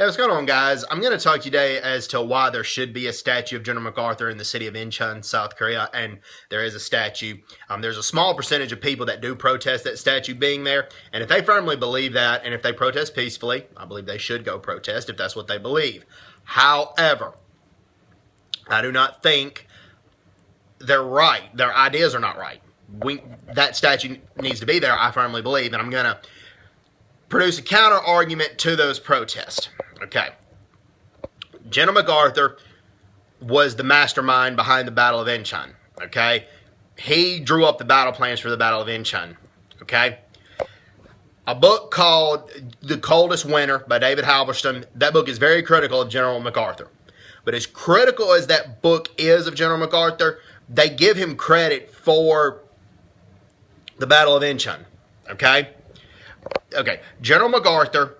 Hey, what's going on, guys? I'm going to talk to you today as to why there should be a statue of General MacArthur in the city of Incheon, South Korea, and there is a statue. There's a small percentage of people that do protest that statue being there, and if they firmly believe that, and if they protest peacefully, I believe they should go protest if that's what they believe. However, I do not think they're right. Their ideas are not right. That statue needs to be there, I firmly believe, and I'm going to produce a counter argument to those protests. Okay. General MacArthur was the mastermind behind the Battle of Incheon. Okay. He drew up the battle plans for the Battle of Incheon. Okay. A book called The Coldest Winter by David Halberstam. That book is very critical of General MacArthur. But as critical as that book is of General MacArthur, they give him credit for the Battle of Incheon. Okay. Okay, General MacArthur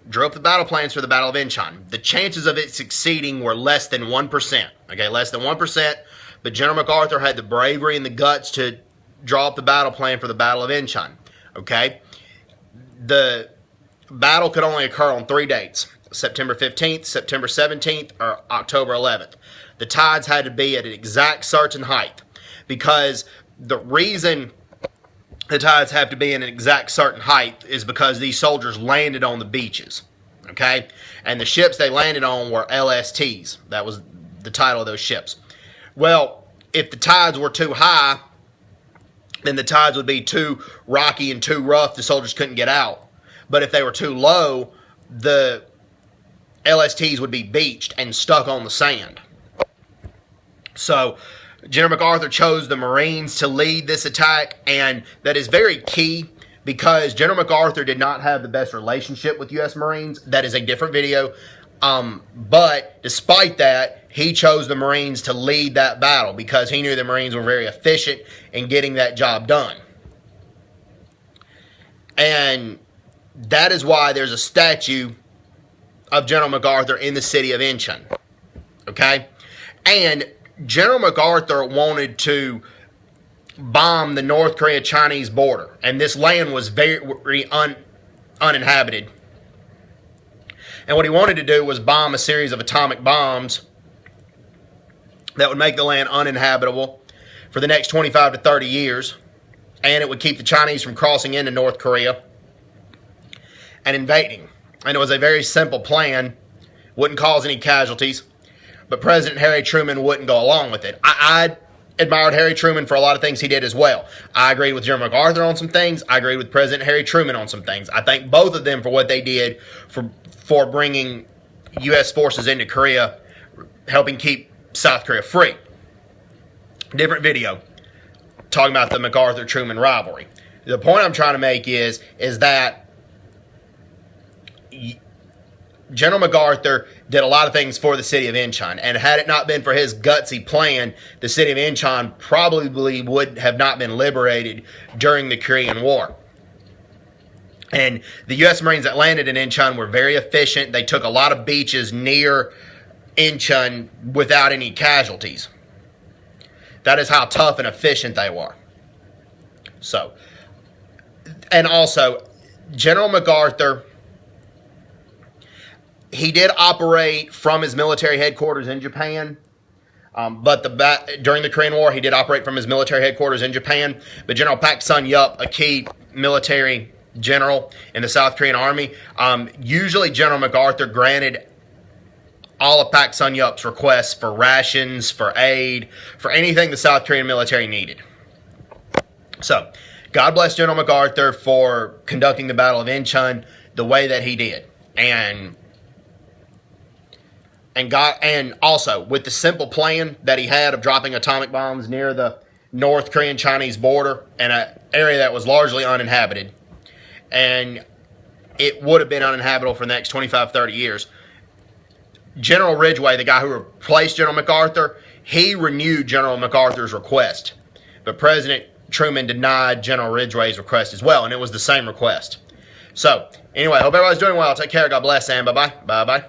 drew up the battle plans for the Battle of Incheon. The chances of it succeeding were less than 1%. Okay, less than 1%. But General MacArthur had the bravery and the guts to draw up the battle plan for the Battle of Incheon. Okay, the battle could only occur on 3 dates: September 15th, September 17th, or October 11th. The tides had to be at an exact certain height, because the reason the tides have to be in an exact certain height is because these soldiers landed on the beaches, okay? And the ships they landed on were LSTs. That was the title of those ships. Well, if the tides were too high, then the tides would be too rocky and too rough. The soldiers couldn't get out. But if they were too low, the LSTs would be beached and stuck on the sand. So General MacArthur chose the Marines to lead this attack, and that is very key because General MacArthur did not have the best relationship with U.S. Marines. That is a different video. But despite that, he chose the Marines to lead that battle because he knew the Marines were very efficient in getting that job done. And that is why there's a statue of General MacArthur in the city of Incheon. Okay? And General MacArthur wanted to bomb the North Korea-Chinese border, and this land was very uninhabited. And what he wanted to do was bomb a series of atomic bombs that would make the land uninhabitable for the next 25 to 30 years, and it would keep the Chinese from crossing into North Korea and invading. And it was a very simple plan, wouldn't cause any casualties. But President Harry Truman wouldn't go along with it. I admired Harry Truman for a lot of things he did as well. I agreed with General MacArthur on some things. I agreed with President Harry Truman on some things. I thank both of them for what they did for bringing U.S. forces into Korea, helping keep South Korea free. Different video talking about the MacArthur-Truman rivalry. The point I'm trying to make is that General MacArthur did a lot of things for the city of Incheon, and had it not been for his gutsy plan, the city of Incheon probably would have not been liberated during the Korean War. And the U.S. Marines that landed in Incheon were very efficient. They took a lot of beaches near Incheon without any casualties. That is how tough and efficient they were. So, and also, General MacArthur, he did operate from his military headquarters in Japan, but during the Korean War, he did operate from his military headquarters in Japan. But General Pak Sun-yup, a key military general in the South Korean Army, usually General MacArthur granted all of Pak Sun-yup's requests for rations, for aid, for anything the South Korean military needed. So, God bless General MacArthur for conducting the Battle of Incheon the way that he did. And also, with the simple plan that he had of dropping atomic bombs near the North Korean-Chinese border in an area that was largely uninhabited, and it would have been uninhabitable for the next 25, 30 years, General Ridgway, the guy who replaced General MacArthur, he renewed General MacArthur's request. But President Truman denied General Ridgway's request as well, and it was the same request. So, anyway, hope everybody's doing well. Take care. God bless, and bye-bye. Bye-bye.